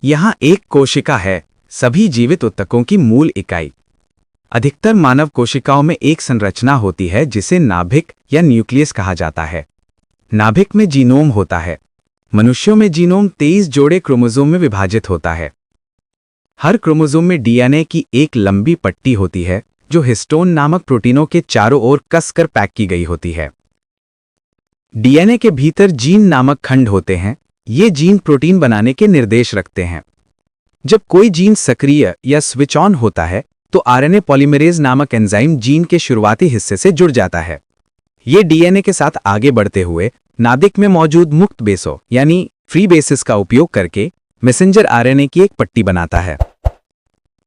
यहाँ एक कोशिका है, सभी जीवित ऊतकों की मूल इकाई। अधिकतर मानव कोशिकाओं में एक संरचना होती है जिसे नाभिक या न्यूक्लियस कहा जाता है। नाभिक में जीनोम होता है। मनुष्यों में जीनोम 23 जोड़े क्रोमोसोम में विभाजित होता है। हर क्रोमोसोम में डीएनए की एक लंबी पट्टी होती है जो हिस्टोन नामक प्रोटीनों के चारों ओर कसकर पैक की गई होती है। डीएनए के भीतर जीन नामक खंड होते हैं। ये जीन प्रोटीन बनाने के निर्देश रखते हैं। जब कोई जीन सक्रिय या स्विच ऑन होता है तो आरएनए पॉलीमरेज नामक एंजाइम जीन के शुरुआती हिस्से से जुड़ जाता है। ये डीएनए के साथ आगे बढ़ते हुए नाभिक में मौजूद मुक्त बेसों यानी फ्री बेसिस का उपयोग करके मैसेंजर आरएनए की एक पट्टी बनाता है।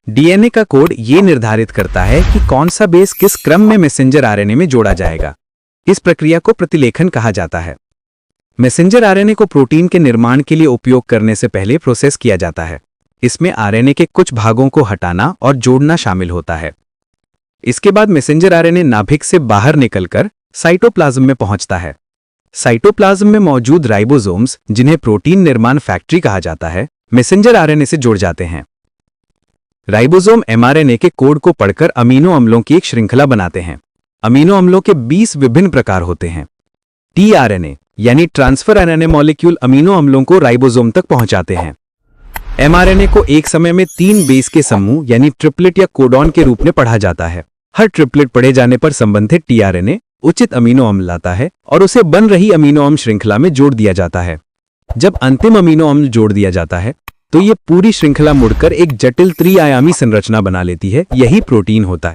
डीएनए का कोड ये निर्धारित करता है कि कौन सा बेस किस क्रम में मैसेंजर आरएनए में जोड़ा जाएगा। इस प्रक्रिया को प्रतिलेखन कहा जाता है। मैसेंजर आरएनए को प्रोटीन के निर्माण के लिए उपयोग करने से पहले प्रोसेस किया जाता है। इसमें आरएनए के कुछ भागों को हटाना और जोड़ना शामिल होता है। इसके बाद मैसेंजर आरएनए नाभिक से बाहर निकलकर साइटोप्लाज्म में पहुंचता है। साइटोप्लाज्म में मौजूद राइबोसोम्स, जिन्हें प्रोटीन निर्माण फैक्ट्री कहा जाता है, मैसेंजर आरएनए से जुड़ जाते हैं। राइबोसोम एमआरएनए के कोड को पढ़कर अमीनो अम्लों की एक श्रृंखला बनाते हैं। अमीनो अम्लों के 20 विभिन्न प्रकार होते हैं। टीआरएनए यानी ट्रांसफर आरएनए मॉलिक्यूल अमीनो अम्लों को राइबोसोम तक पहुंचाते हैं। एमआरएनए को एक समय में 3 बेस के समूह यानी ट्रिपलेट या कोडॉन के रूप में पढ़ा जाता है। हर ट्रिपलेट पढ़े जाने पर संबंधित टीआरएनए उचित अमीनो अम्ल लाता है और उसे बन रही अमीनो अम्ल श्रृंखला में जोड़ दिया जाता है। जब अंतिम अमीनो अम्ल जोड़ दिया जाता है तो ये पूरी श्रृंखला मुड़कर एक जटिल त्रिआयामी संरचना बना लेती है। यही प्रोटीन होता है।